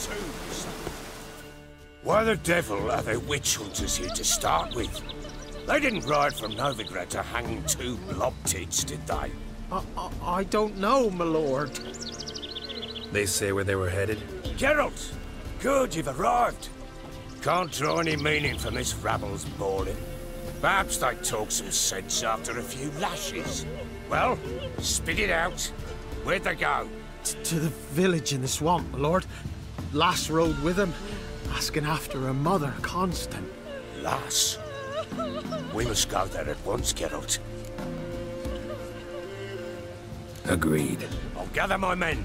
tombs. Why the devil are there witch hunters here to start with? They didn't ride from Novigrad to hang two blob tits, did they? I don't know, my lord. They say where they were headed? Geralt! Good, you've arrived. Can't draw any meaning from this rabble's bawling. Perhaps they talk some sense after a few lashes. Well, spit it out. Where'd they go? To the village in the swamp, my lord. Lass rode with him, asking after her mother, Constant. Lass? We must go there at once, Geralt. Agreed. I'll gather my men.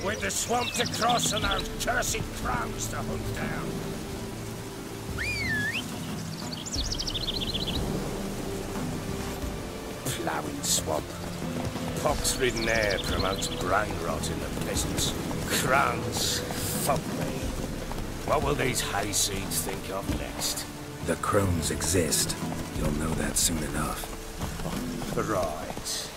With the swamp to cross and those cursed crows to hunt down. Ploughing swamp. Pox-ridden air promotes brain rot in the peasants. Crones, fuck me. What will these hayseeds think of next? The crones exist. You'll know that soon enough. Right.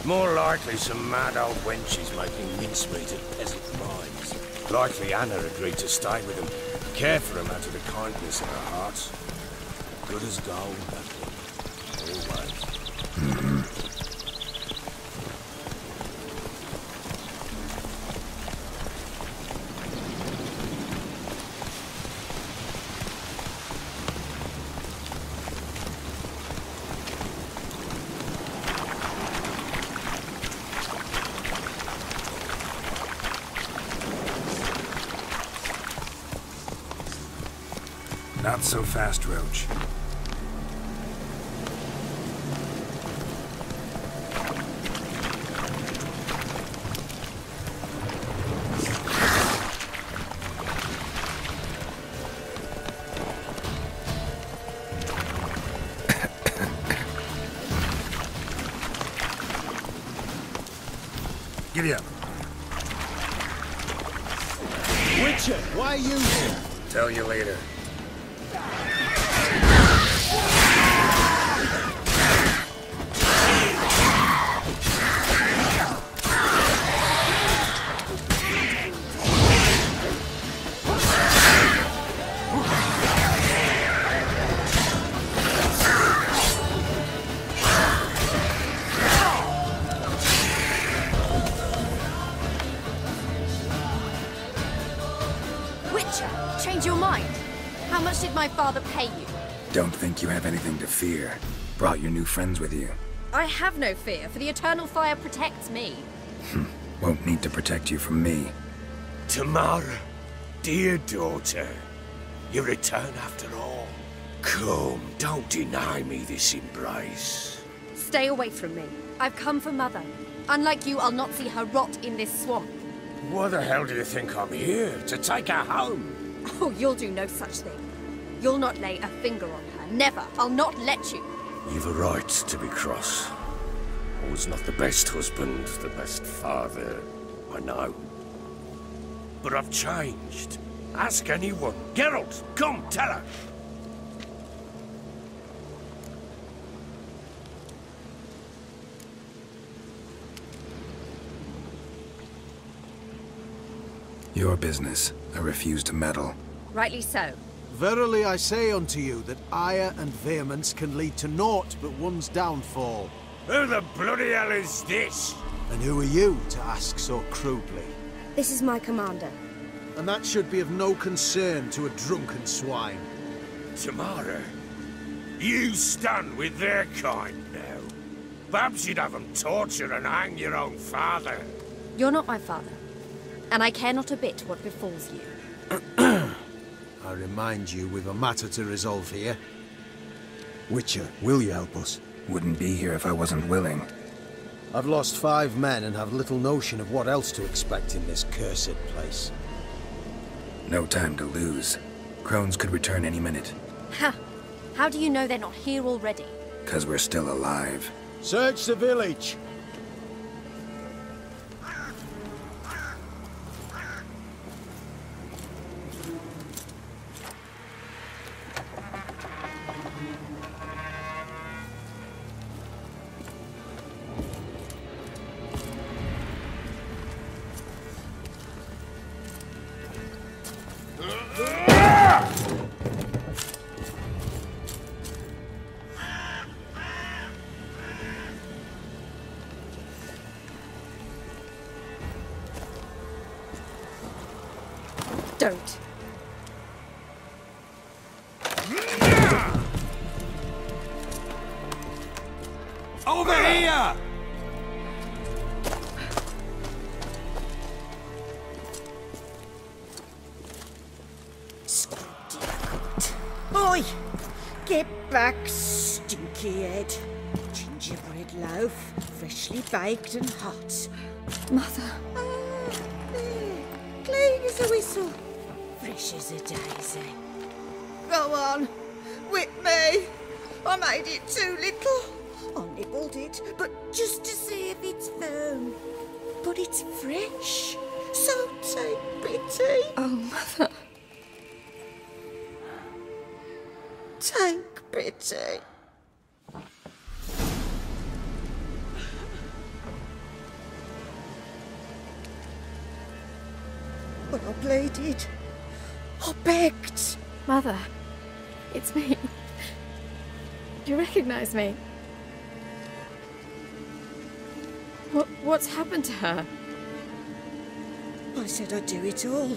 More likely some mad old wenches making mincemeat at peasant mines. Likely Anna agreed to stay with them, care for them out of the kindness in her heart. Good as gold, that one. Always. Not so fast, Roach. Giddy up. Witcher, why are you here? Tell you later. Change your mind? How much did my father pay you? Don't think you have anything to fear. Brought your new friends with you. I have no fear, for the eternal fire protects me. Won't need to protect you from me. Tamara, dear daughter, you return after all. Come, don't deny me this embrace. Stay away from me. I've come for Mother. Unlike you, I'll not see her rot in this swamp. Why the hell do you think I'm here? To take her home? Oh, you'll do no such thing. You'll not lay a finger on her. Never. I'll not let you. You've a right to be cross. I was not the best husband, the best father, I know. But I've changed. Ask anyone. Geralt, come, tell her. Your business. I refuse to meddle. Rightly so. Verily I say unto you that ire and vehemence can lead to naught but one's downfall. Who the bloody hell is this? And who are you to ask so crudely? This is my commander. And that should be of no concern to a drunken swine. Tamara, you stand with their kind now. Perhaps you'd have them torture and hang your own father. You're not my father. And I care not a bit what befalls you. I remind you we've a matter to resolve here. Witcher, will you help us? Wouldn't be here if I wasn't willing. I've lost 5 men and have little notion of what else to expect in this cursed place. No time to lose. Crones could return any minute. Ha! How do you know they're not here already? 'Cause we're still alive. Search the village! Don't. Over here! Oi! Get back, stinky head. Gingerbread loaf, freshly baked and hot. Mother. There. Clean as a whistle. Fresh as a daisy. Go on. Whip me. I made it too little. I nibbled it, but just to see if it's firm. But it's fresh. So take pity. Oh, Mother. Take pity. But I pleaded. I begged. Mother. It's me. Do you recognise me? What's happened to her? I said I'd do it all.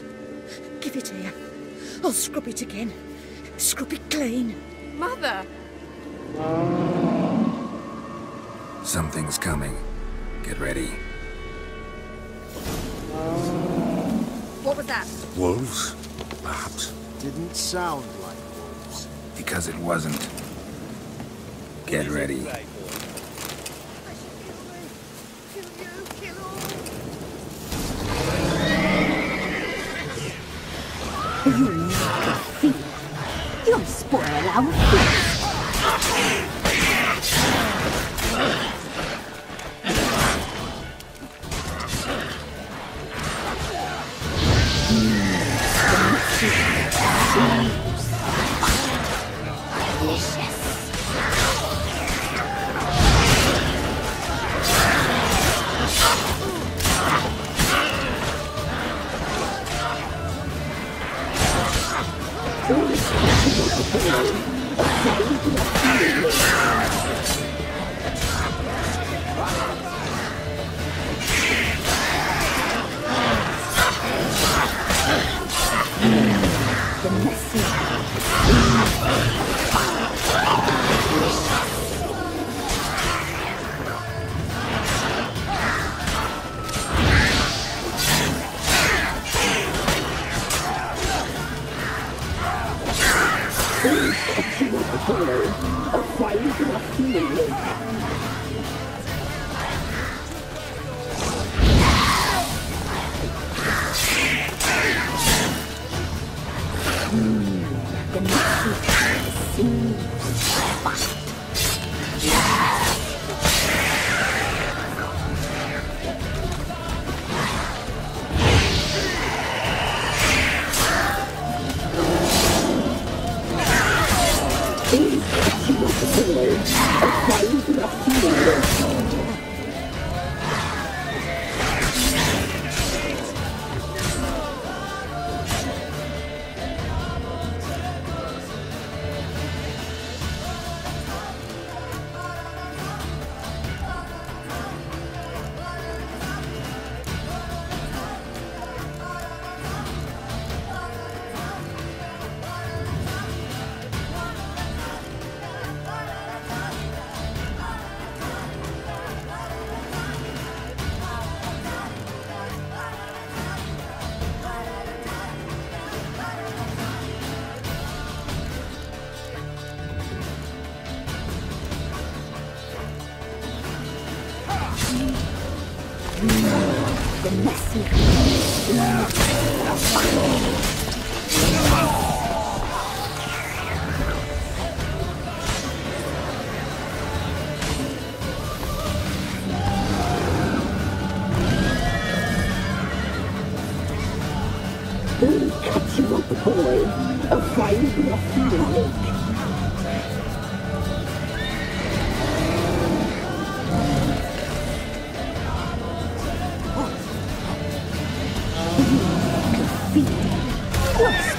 Give it here. I'll scrub it again. Scrub it clean. Mother! Something's coming. Get ready. What was that? Wolves? Perhaps. Didn't sound like wolves. Because it wasn't. Get ready. You'll spoil our feast.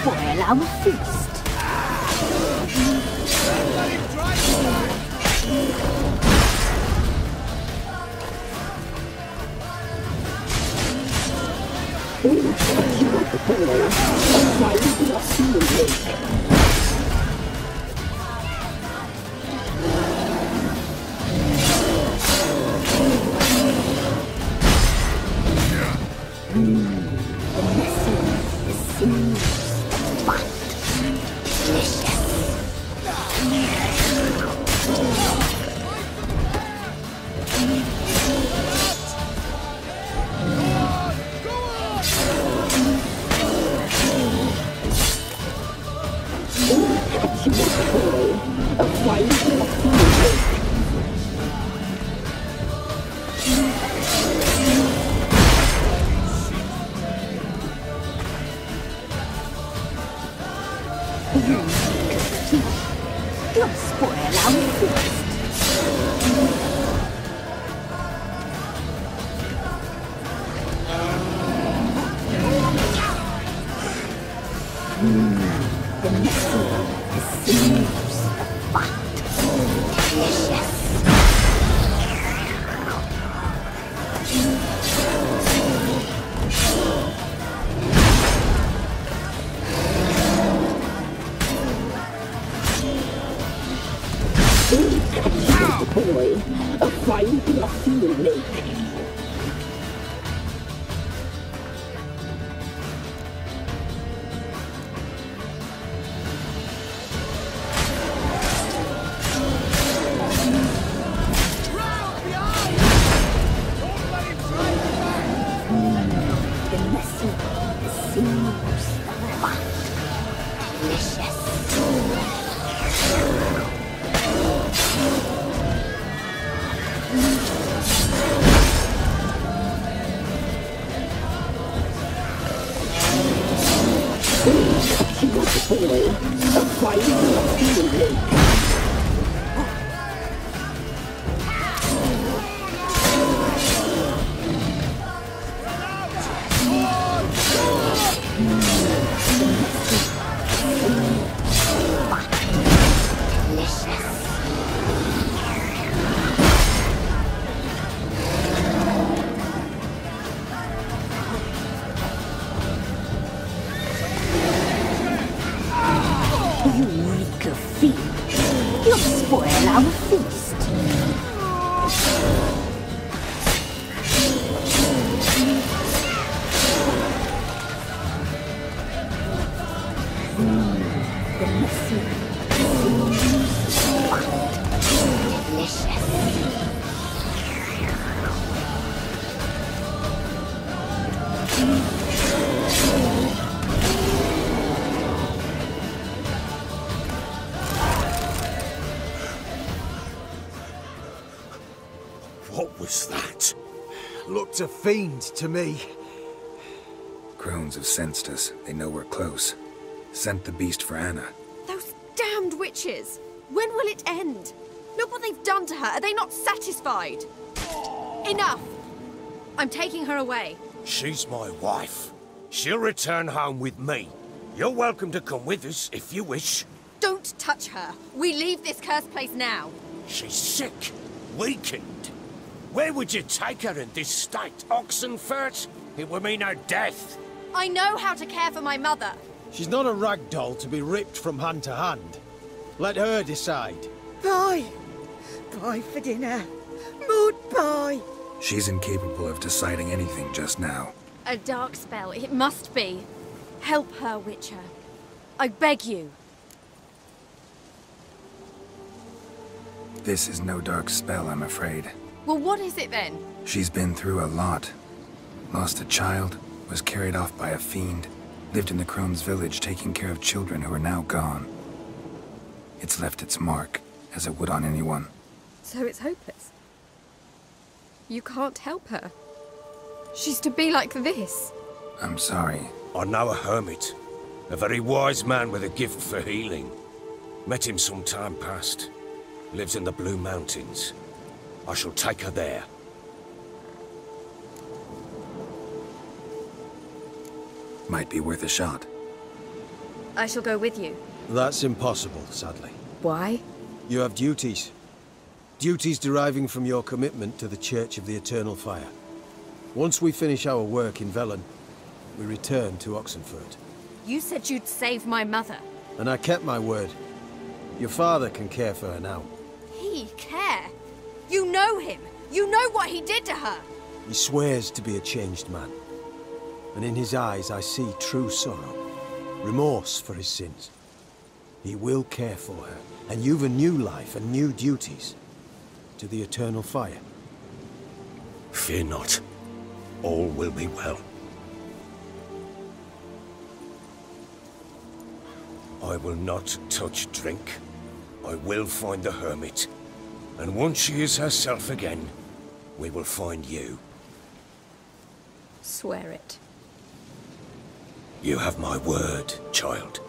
Spoil our feast. What was that? Looked a fiend to me. Crones have sensed us. They know we're close. Sent the beast for Anna. Those damned witches! When will it end? Look what they've done to her. Are they not satisfied? Enough! I'm taking her away. She's my wife. She'll return home with me. You're welcome to come with us if you wish. Don't touch her. We leave this cursed place now. She's sick, weakened. Where would you take her in this state? Oxenfurt? It would mean her death. I know how to care for my mother. She's not a rag doll to be ripped from hand to hand. Let her decide. Bye. Bye for dinner. Mood bye. She's incapable of deciding anything just now. A dark spell, it must be. Help her, Witcher. I beg you. This is no dark spell, I'm afraid. Well, what is it then? She's been through a lot. Lost a child, was carried off by a fiend, lived in the Crone's village taking care of children who are now gone. It's left its mark, as it would on anyone. So it's hopeless. You can't help her. She's to be like this. I'm sorry. I know a hermit. A very wise man with a gift for healing. Met him some time past. Lives in the Blue Mountains. I shall take her there. Might be worth a shot. I shall go with you. That's impossible, sadly. Why? You have duties. Duties deriving from your commitment to the Church of the Eternal Fire. Once we finish our work in Velen, we return to Oxenfurt. You said you'd save my mother. And I kept my word. Your father can care for her now. He care? You know him. You know what he did to her. He swears to be a changed man. And in his eyes I see true sorrow. Remorse for his sins. He will care for her. And you've a new life and new duties. To the eternal fire. Fear not. All will be well. I will not touch drink. I will find the hermit. And once she is herself again, we will find you. Swear it. You have my word, child.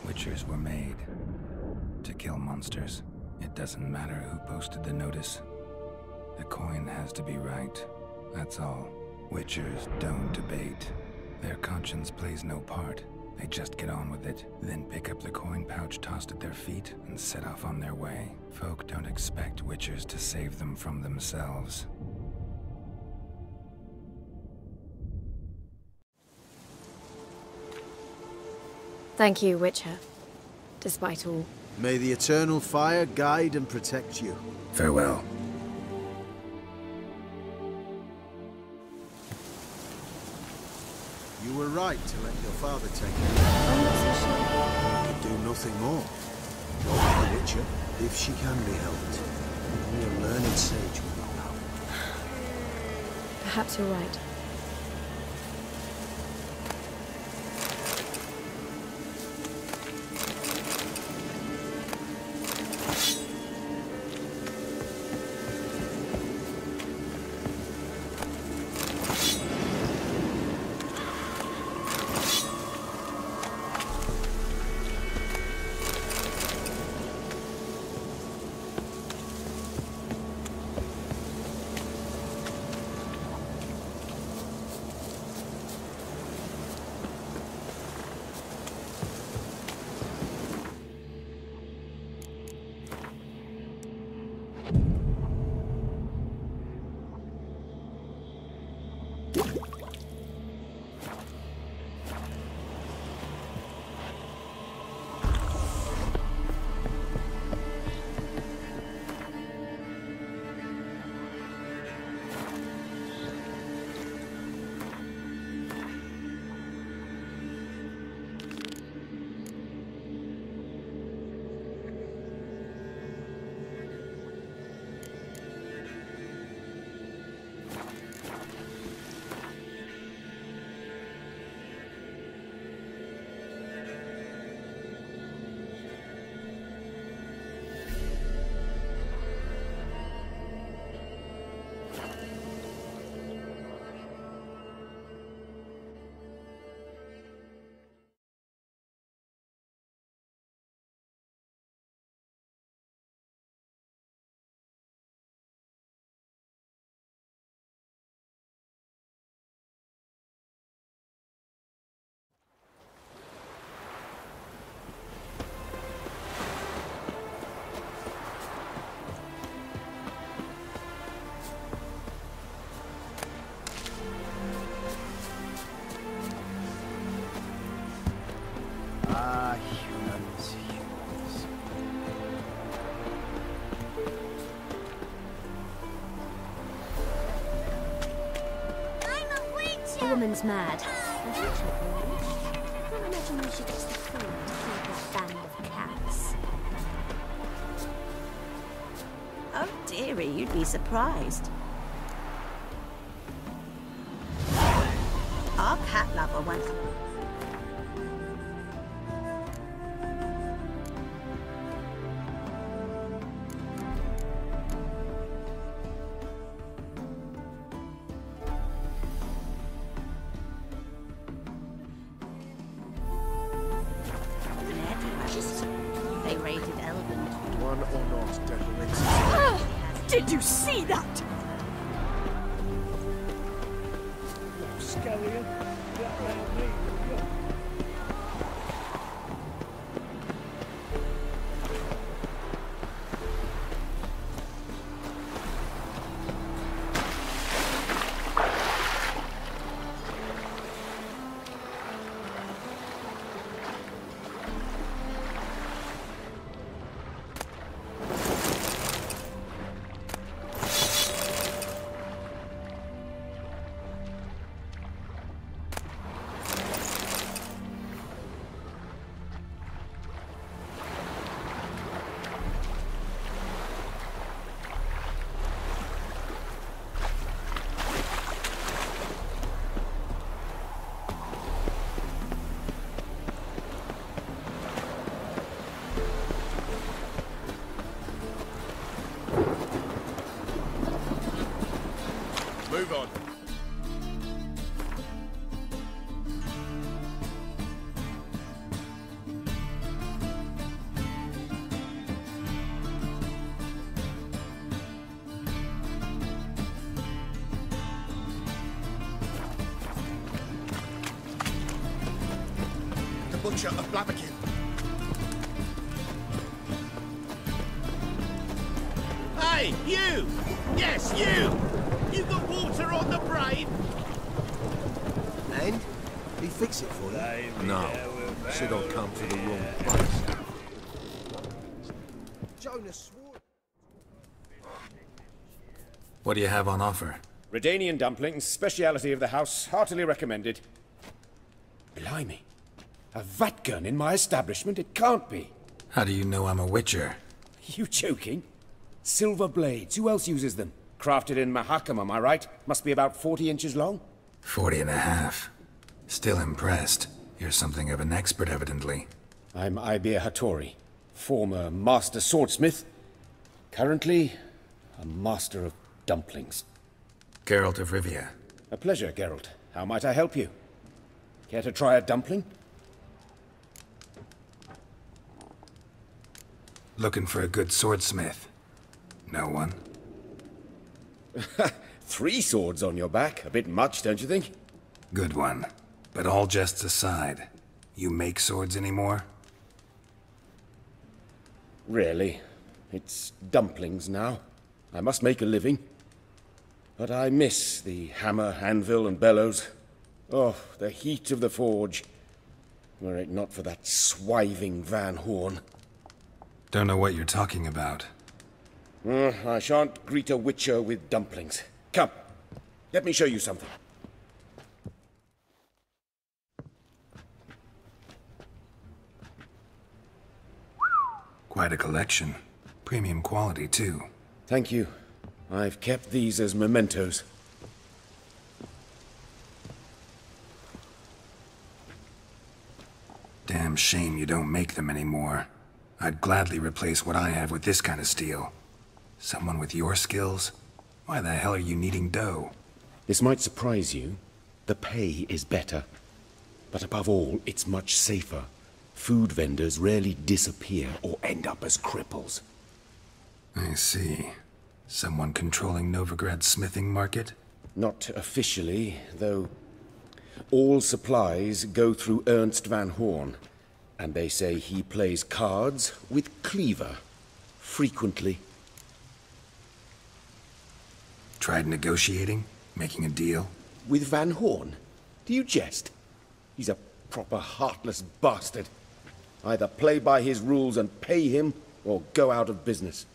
Witchers were made to kill monsters. It doesn't matter who posted the notice. The coin has to be right. That's all. Witchers don't debate. Their conscience plays no part. They just get on with it, then pick up the coin pouch tossed at their feet and set off on their way. Folk don't expect witchers to save them from themselves. Thank you, Witcher. Despite all. May the eternal fire guide and protect you. Farewell. You were right to let your father take her. You can do nothing more. Nor the Witcher, if she can be helped. Only a learned sage will know how. Perhaps you're right. Woman's mad. Unfortunately, I can't imagine where she gets the food to feed that band of cats. Oh, dearie, you'd be surprised. Our cat lover went... They raided Elven one or not, Deborah? Did you see that? Scallion, that round me. Move on. The Butcher of Blaviken. Hey, you! Yes, you! You got water on the brain? And? He fix it for you? No. Said I'll come to the wrong place. Jonas swore... What do you have on offer? Redanian dumplings, speciality of the house, heartily recommended. Blimey. A vatgun in my establishment? It can't be. How do you know I'm a witcher? You joking? Silver blades, who else uses them? Crafted in Mahakam, am I right? Must be about 40 inches long? 40 and a half. Still impressed. You're something of an expert, evidently. I'm Ibir Hattori, former master swordsmith. Currently, a master of dumplings. Geralt of Rivia. A pleasure, Geralt. How might I help you? Care to try a dumpling? Looking for a good swordsmith. No one? 3 swords on your back. A bit much, don't you think? Good one. But all jests aside, you make swords anymore? Really. It's dumplings now. I must make a living. But I miss the hammer, anvil, and bellows. Oh, the heat of the forge. Were it not for that swiving Van Horn. Don't know what you're talking about. I shan't greet a witcher with dumplings. Come, let me show you something. Quite a collection. Premium quality, too. Thank you. I've kept these as mementos. Damn shame you don't make them anymore. I'd gladly replace what I have with this kind of steel. Someone with your skills? Why the hell are you needing dough? This might surprise you. The pay is better. But above all, it's much safer. Food vendors rarely disappear or end up as cripples. I see. Someone controlling Novigrad's smithing market? Not officially, though. All supplies go through Ernst Van Horn. And they say he plays cards with Cleaver. Frequently. Tried negotiating? Making a deal? With Van Horn? Do you jest? He's a proper heartless bastard. Either play by his rules and pay him, or go out of business.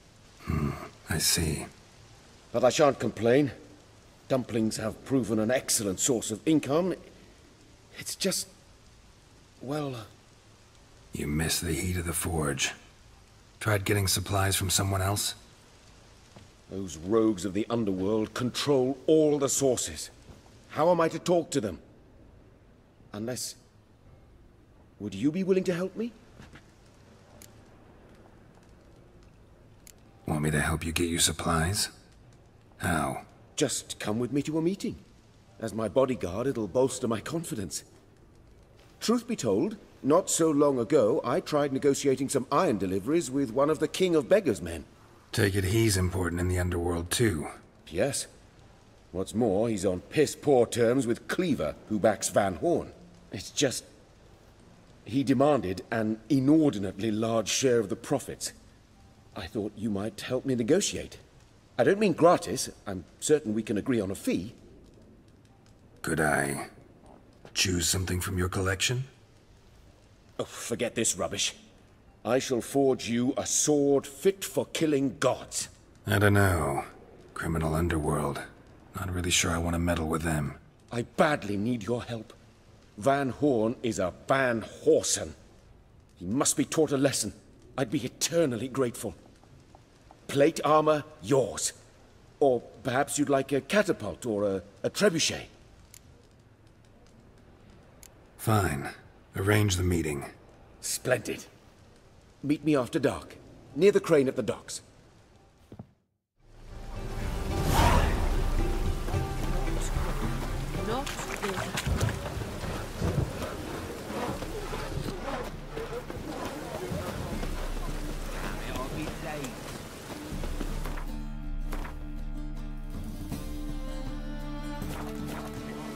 I see. But I shan't complain. Dumplings have proven an excellent source of income. It's just... well... You miss the heat of the forge. Tried getting supplies from someone else? Those rogues of the underworld control all the sources. How am I to talk to them? Unless... would you be willing to help me? Want me to help you get you supplies? How? Just come with me to a meeting. As my bodyguard, it'll bolster my confidence. Truth be told, Not so long ago, I tried negotiating some iron deliveries with one of the King of Beggars' men. Take it he's important in the underworld, too. Yes. What's more, he's on piss-poor terms with Cleaver, who backs Van Horn. It's just... he demanded an inordinately large share of the profits. I thought you might help me negotiate. I don't mean gratis. I'm certain we can agree on a fee. Could I choose something from your collection? Oh, forget this rubbish. I shall forge you a sword fit for killing gods. I don't know. Criminal underworld. Not really sure I want to meddle with them. I badly need your help. Van Horn is a Van Horsen. He must be taught a lesson. I'd be eternally grateful. Plate armor, yours. Or perhaps you'd like a catapult or a trebuchet. Fine. Arrange the meeting. Splendid. Meet me after dark, near the crane at the docks. Not good.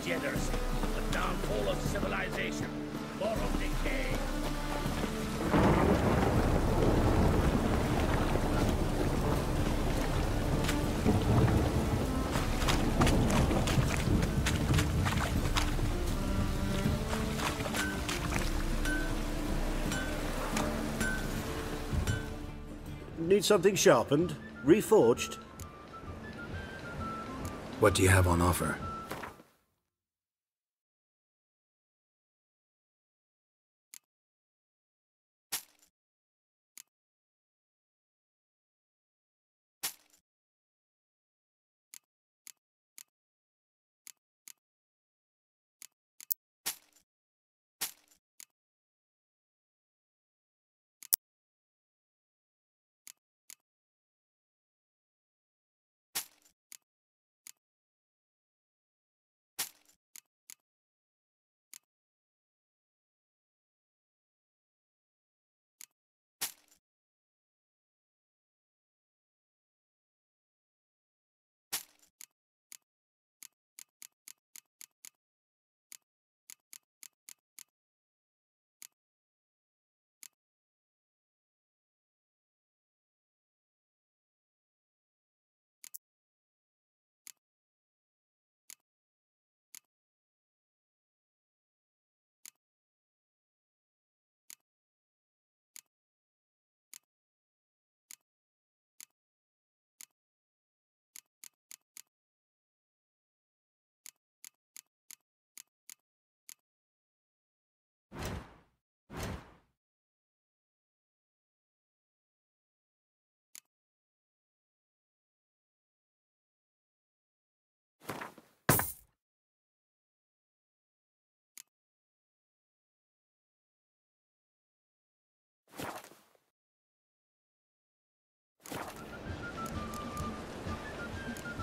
Degeneracy, the downfall of civilization, moral decay. Need something sharpened? Reforged? What do you have on offer?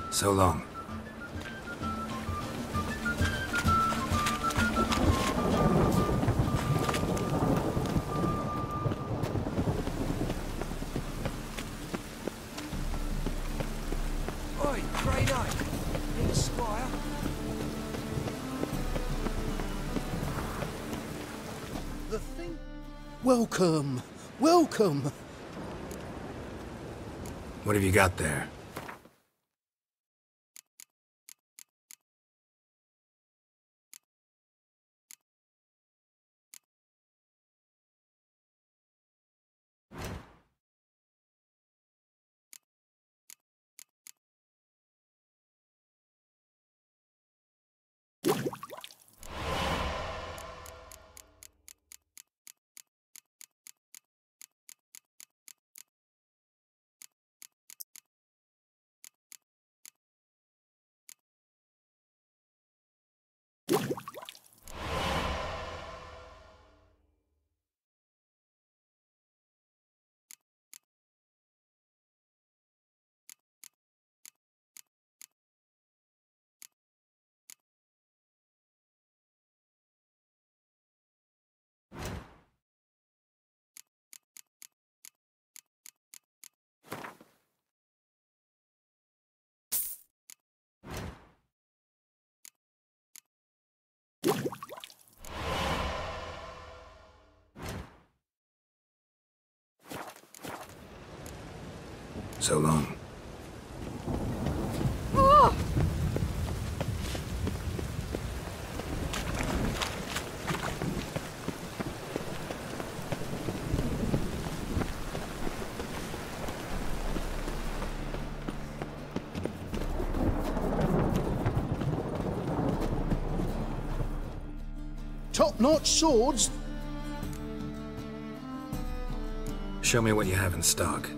So long. Oi, Grey Knight. Need a squire? The thing... Welcome. Welcome. What have you got there? So long. Oh! Top-notch swords. Show me what you have in stock.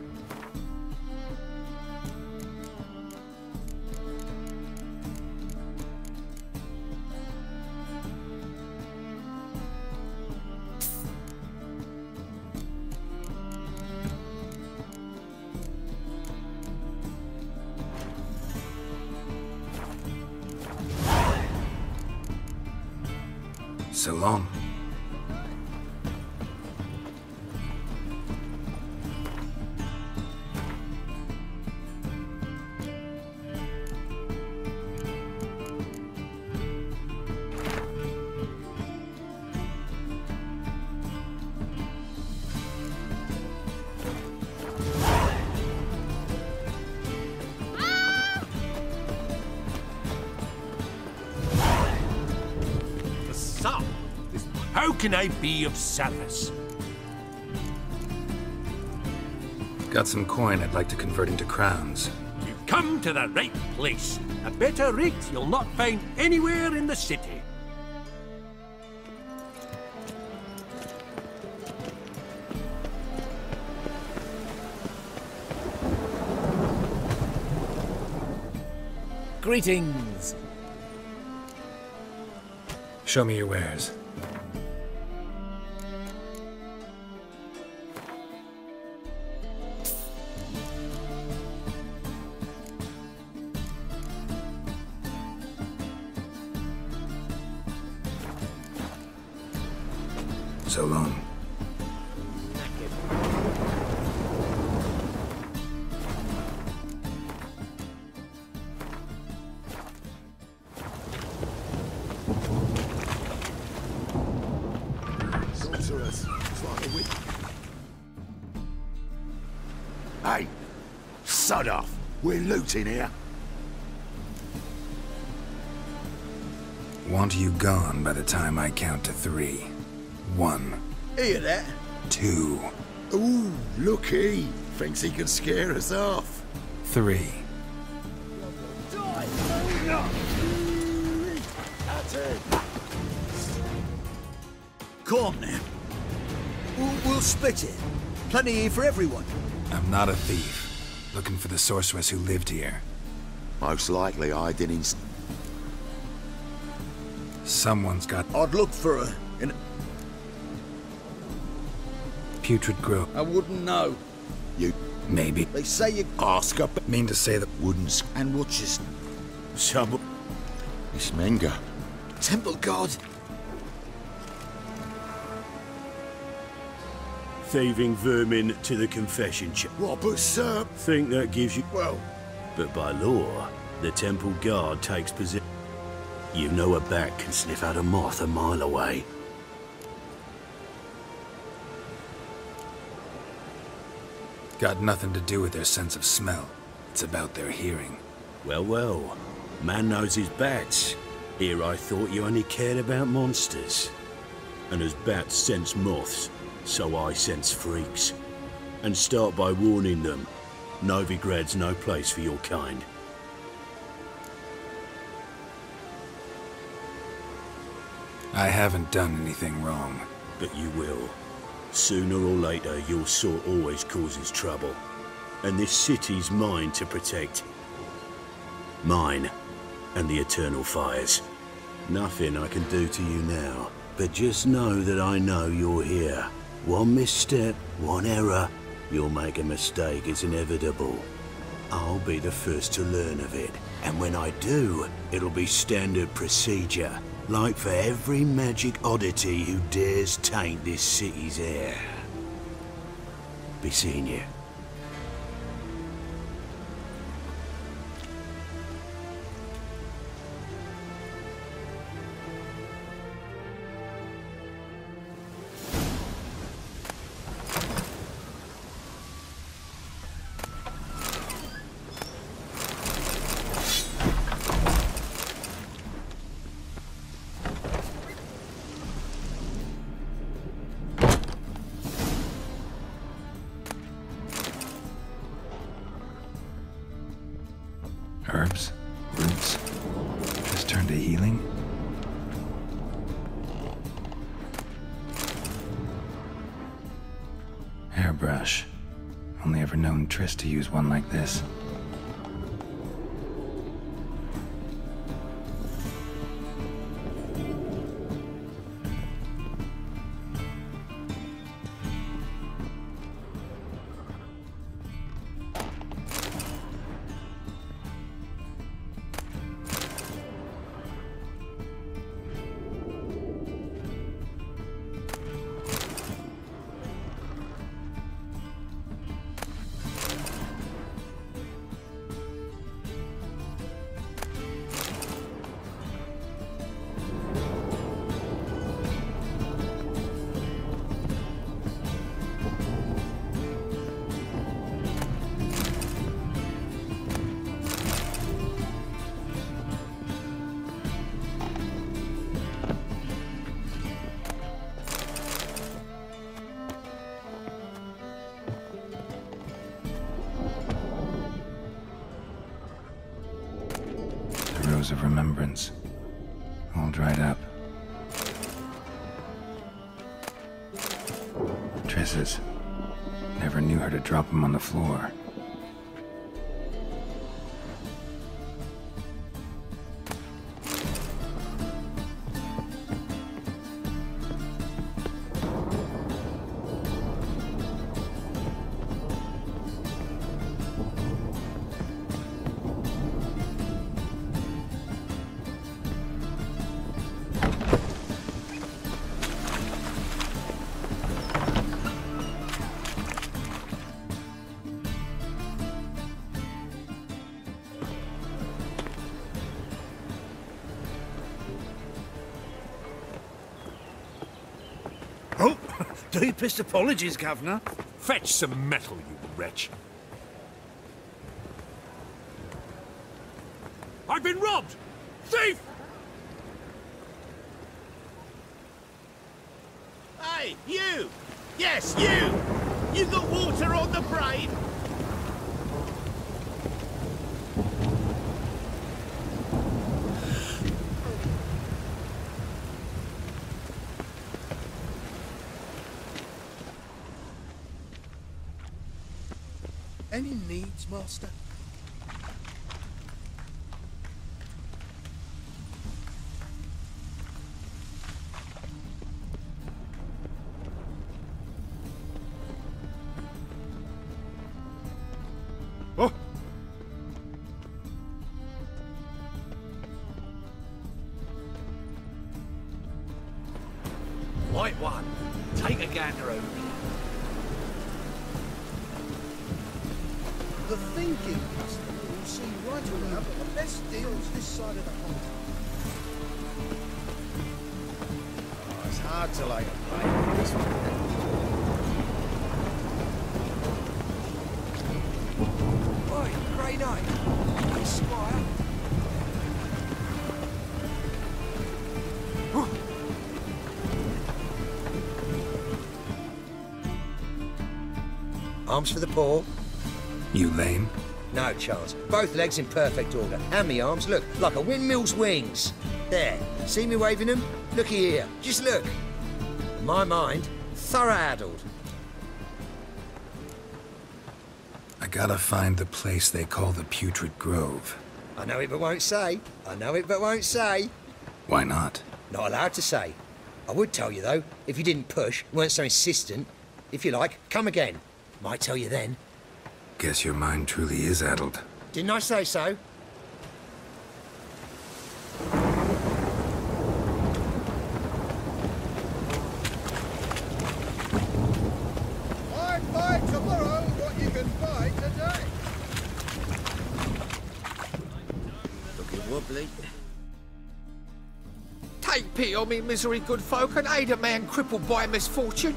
So long. How can I be of service? Got some coin I'd like to convert into crowns. You've come to the right place. A better rate you'll not find anywhere in the city. Greetings. Show me your wares. So long. Sorceress. It's like a witch. Hey! Sod off! We're looting here. Want you gone by the time I count to 3. 1. Hear that? 2. Ooh, looky! Thinks he can scare us off. 3. Come on now. We'll split it. Plenty here for everyone. I'm not a thief. Looking for the sorceress who lived here. Most likely I didn't. Someone's got I'd look for her in... putrid growth. I wouldn't know. You Maybe. They say you ask up Mean to say that wouldn't. and watches. Some. This Menga. Temple God. Thieving vermin to the confession chamber. What, but sir? Think that gives you... Well, But by law, the temple guard takes possession. You know a bat can sniff out a moth a mile away. got nothing to do with their sense of smell. It's about their hearing. Well, well. Man knows his bats. Here I thought you only cared about monsters. And as bats sense moths, so I sense freaks. And start by warning them. Novigrad's no place for your kind. I haven't done anything wrong. But you will. Sooner or later, your sort always causes trouble. And this city's mine to protect. Mine and the eternal fires. Nothing I can do to you now. But just know that I know you're here. One misstep, one error, you'll make a mistake, it's inevitable. I'll be the first to learn of it. And when I do, it'll be standard procedure. Like for every magic oddity who dares taint this city's air. Be seeing you. Herbs? Roots? Just turn to healing? Hairbrush. Only ever known Triss to use one like this. Of remembrance, all dried up. Triss's. Never knew her to drop them on the floor. Deepest apologies, Governor. Fetch some metal, you wretch. I've been robbed! Thief! Hey, you! Yes, you! You got water on the brain? Any needs, Master? Oh! White one, take a gander over. The thinking customer will see right around for the best deals this side of the pond. Oh, it's hard to like a play this one. Oi, grey night. Hey, Squire. Arms for the poor. You lame? No chance. Both legs in perfect order. And me arms, look, like a windmill's wings. There. See me waving them? Looky here. Just look. My mind, thorough-addled. I gotta find the place they call the Putrid Grove. I know it but won't say. I know it but won't say. Why not? Not allowed to say. I would tell you, though, if you didn't push, weren't so insistent. If you like, come again. Might tell you then. Guess your mind truly is addled. Didn't I say so? I'd buy tomorrow what you can buy today. Looking wobbly. Take pity on me, misery, good folk, and aid a man crippled by misfortune.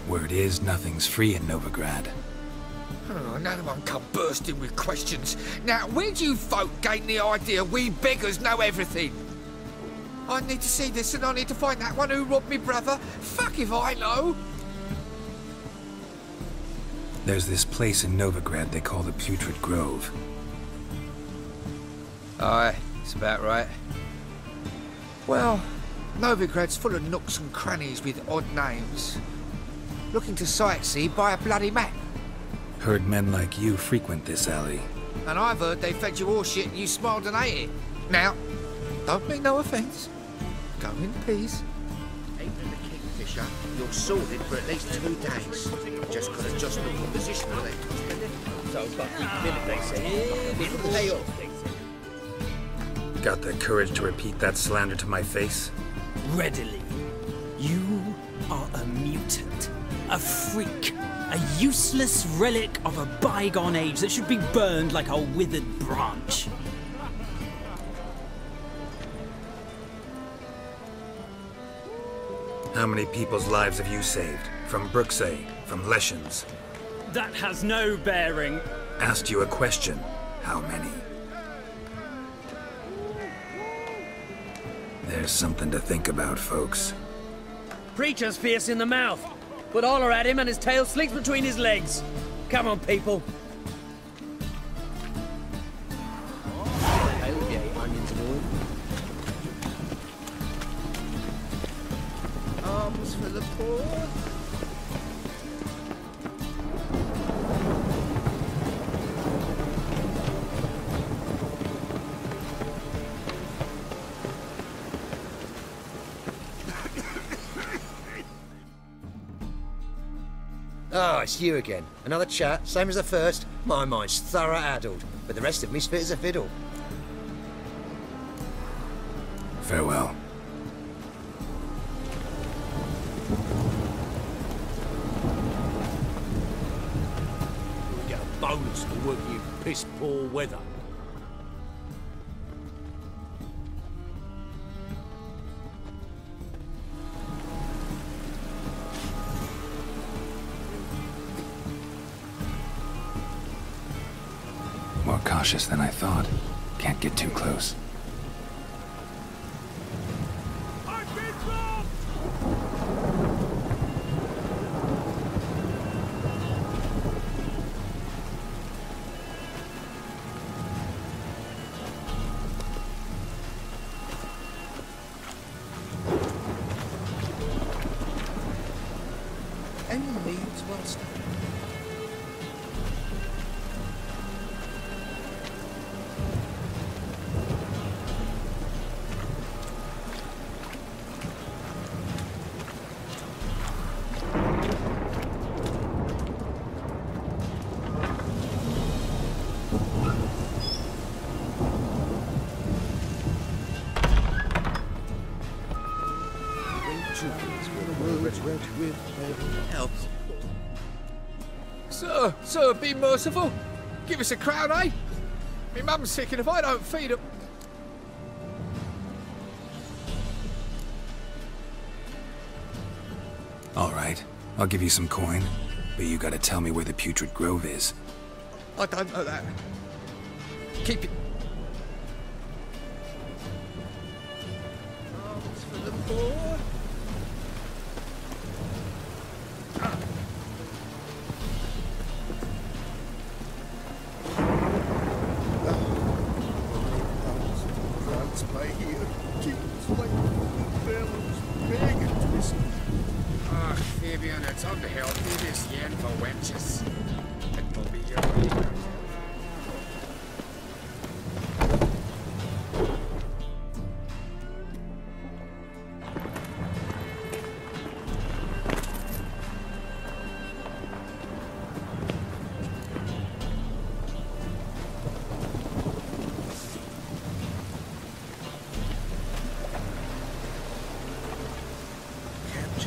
Word is, nothing's free in Novigrad. Oh, another one come bursting with questions. Now, where do you folk gain the idea we beggars know everything? I need to see this and I need to find that one who robbed me brother. Fuck if I know. There's this place in Novigrad they call the Putrid Grove. Aye, it's about right. Well, Novigrad's full of nooks and crannies with odd names. Looking to sightsee, buy a bloody map. Heard men like you frequent this alley. And I've heard they fed you all shit and you smiled and ate it. Now, don't mean no offence. Go in peace. Even the Kingfisher, you're sorted for at least 2 days. Just got to adjust the composition of it. So, but minute they say, it'll pay off. Got the courage to repeat that slander to my face? Readily. You are a mutant, a freak, a useless relic of a bygone age that should be burned like a withered branch. How many people's lives have you saved? From Brooksay, from Leshens? That has no bearing. Asked you a question. How many? There's something to think about, folks. Preacher's fierce in the mouth, but holler at him and his tail sleeps between his legs. Come on, people. Arms for the poor. Ah, it's you again. Another chat, same as the first. My mind's thorough addled, but the rest of me's fit as a fiddle. Farewell. You'll get a bonus for working in piss-poor weather. More cautious than I thought. Can't get too close. Any needs well staffed. Sir, be merciful. Give us a crown, eh? Me mum's sick, and if I don't feed her... All right, I'll give you some coin, but you gotta tell me where the Putrid Grove is. I don't know that. Keep it... Arms for the poor. It's on the hill. Do this yen for wenches. It will be your leader.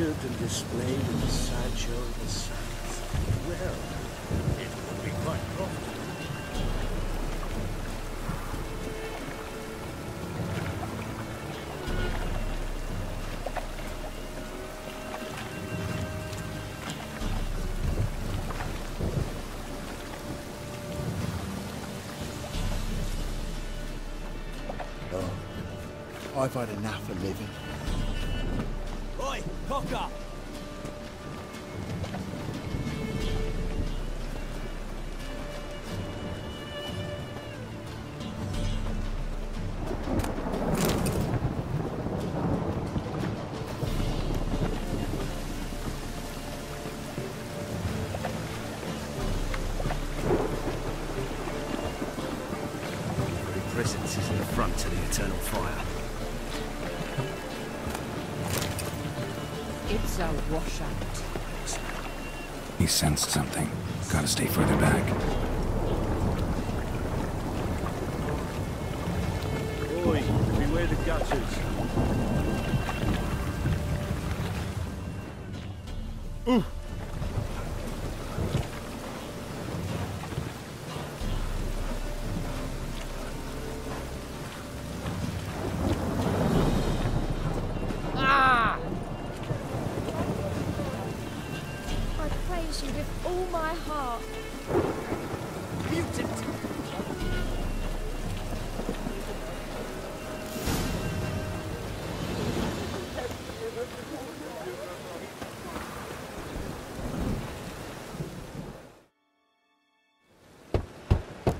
And displayed in the sideshow of the South. Well, it would be quite profitable. Oh, I've had enough of living. Oi, cock up! presence is an affront to the eternal fire. It's a washout. He sensed something. Gotta stay further back. Boy, beware the gutters. Ooh. Ah! I praise you with all my heart. Mutant!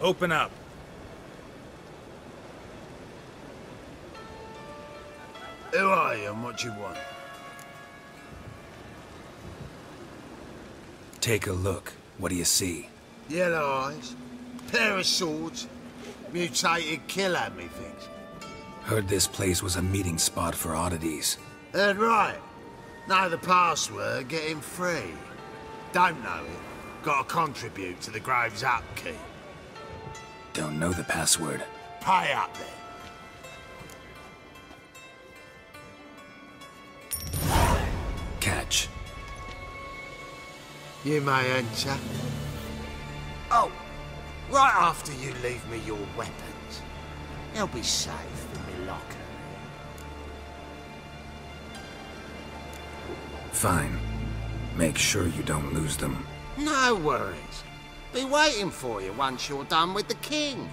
Open up. Who are you and what do you want? Take a look. What do you see? Yellow eyes, pair of swords, mutated killer, methinks. Heard this place was a meeting spot for oddities. Heard right. Know the password, get him free. Don't know it, gotta contribute to the Grave's upkeep. Don't know the password. Pay up then. Catch. You may enter. Oh, right after you leave me your weapons. They'll be safe in my locker. Fine. Make sure you don't lose them. No worries. Be waiting for you once you're done with the king.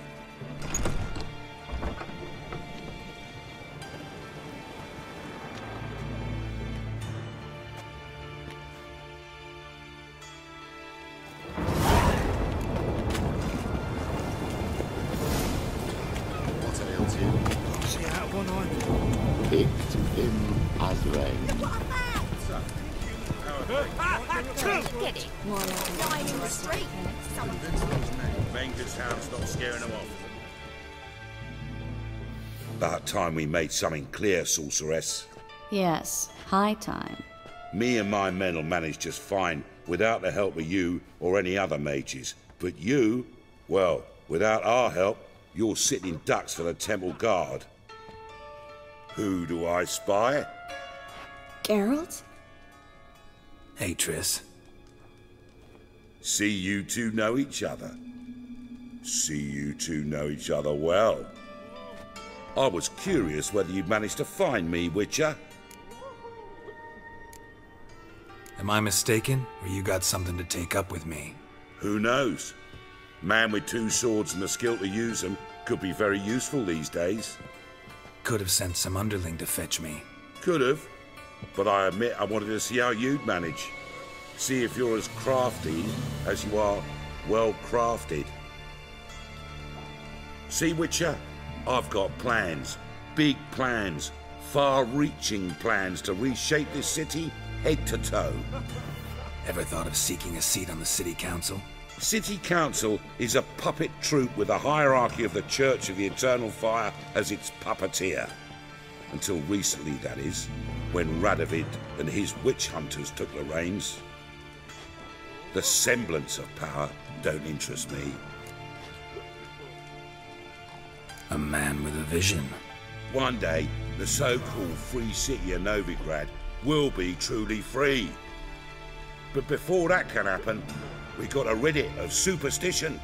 See out one eye. Picked him as rain. Get it? Lying in the street. Venger's hounds not scaring them off. About time we made something clear, sorceress. Yes, high time. Me and my men will manage just fine without the help of you or any other mages. But you, well, without our help, you're sitting ducks for the temple guard. Who do I spy? Geralt? Hey, Triss. See you two know each other. See you two know each other well. I was curious whether you'd managed to find me, Witcher. Am I mistaken, or you got something to take up with me? Who knows? Man with two swords and the skill to use them could be very useful these days. Could have sent some underling to fetch me. Could have, but I admit I wanted to see how you'd manage. See if you're as crafty as you are well crafted. See, Witcher, I've got plans. Big plans. Far-reaching plans to reshape this city head to toe. Ever thought of seeking a seat on the city council? City Council is a puppet troupe with a hierarchy of the Church of the Eternal Fire as its puppeteer. Until recently, that is, when Radovid and his witch hunters took the reins. The semblance of power don't interest me. A man with a vision. One day, the so-called free city of Novigrad will be truly free. But before that can happen, we got to rid it of superstition,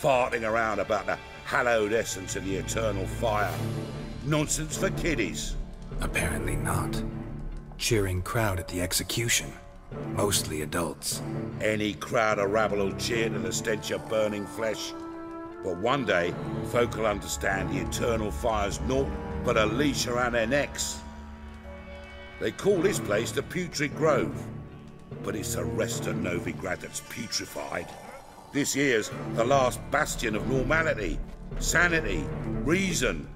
farting around about the hallowed essence of the eternal fire. Nonsense for kiddies. Apparently not. Cheering crowd at the execution. Mostly adults. Any crowd of rabble will cheer to the stench of burning flesh. But one day, folk will understand the eternal fire's naught but a leash around their necks. They call this place the Putrid Grove. But it's the rest of Novigrad that's putrefied. This here's the last bastion of normality, sanity, reason.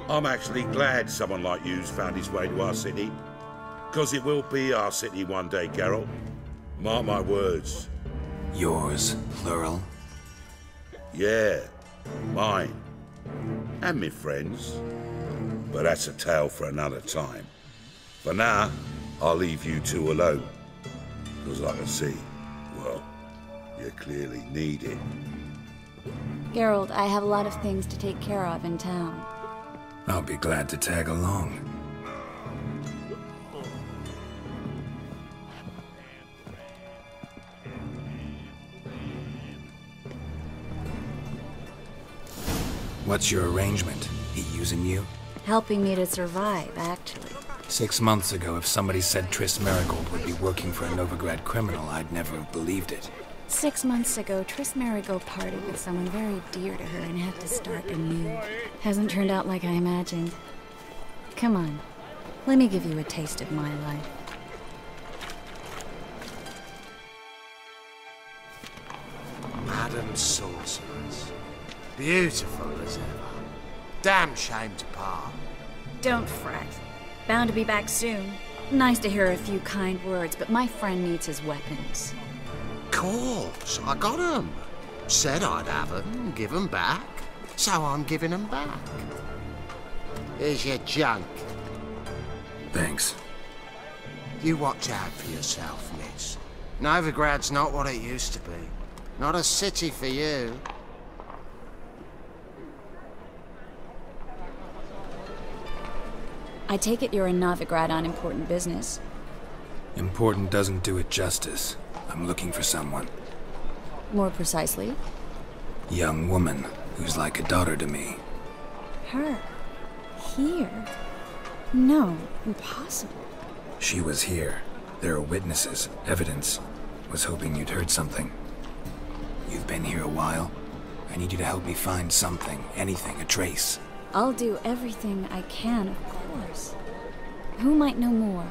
I'm actually glad someone like you's found his way to our city. Because it will be our city one day, Geralt. Mark my words. Yours, plural. Yeah, mine. And me friends. But that's a tale for another time. For now, I'll leave you two alone. Because I can see, well, you clearly need it. Geralt, I have a lot of things to take care of in town. I'll be glad to tag along. What's your arrangement? He using you? Helping me to survive, actually. 6 months ago, if somebody said Triss Merigold would be working for a Novigrad criminal, I'd never have believed it. 6 months ago, Triss Merigold parted with someone very dear to her and had to start anew. Hasn't turned out like I imagined. Come on, let me give you a taste of my life. Madam Sorceress. Beautiful as ever. Damn shame to part. Don't fret. Bound to be back soon. Nice to hear a few kind words, but my friend needs his weapons. Course, I got 'em. Said I'd have 'em and give 'em back. So I'm giving 'em back. Here's your junk. Thanks. You watch out for yourself, miss. Novigrad's not what it used to be. Not a city for you. I take it you're in Novigrad on important business. Important doesn't do it justice. I'm looking for someone. More precisely? Young woman who's like a daughter to me. Her? Here? No, impossible. She was here. There are witnesses, evidence. Was hoping you'd heard something. You've been here a while. I need you to help me find something, anything, a trace. I'll do everything I can, of course. Who might know more?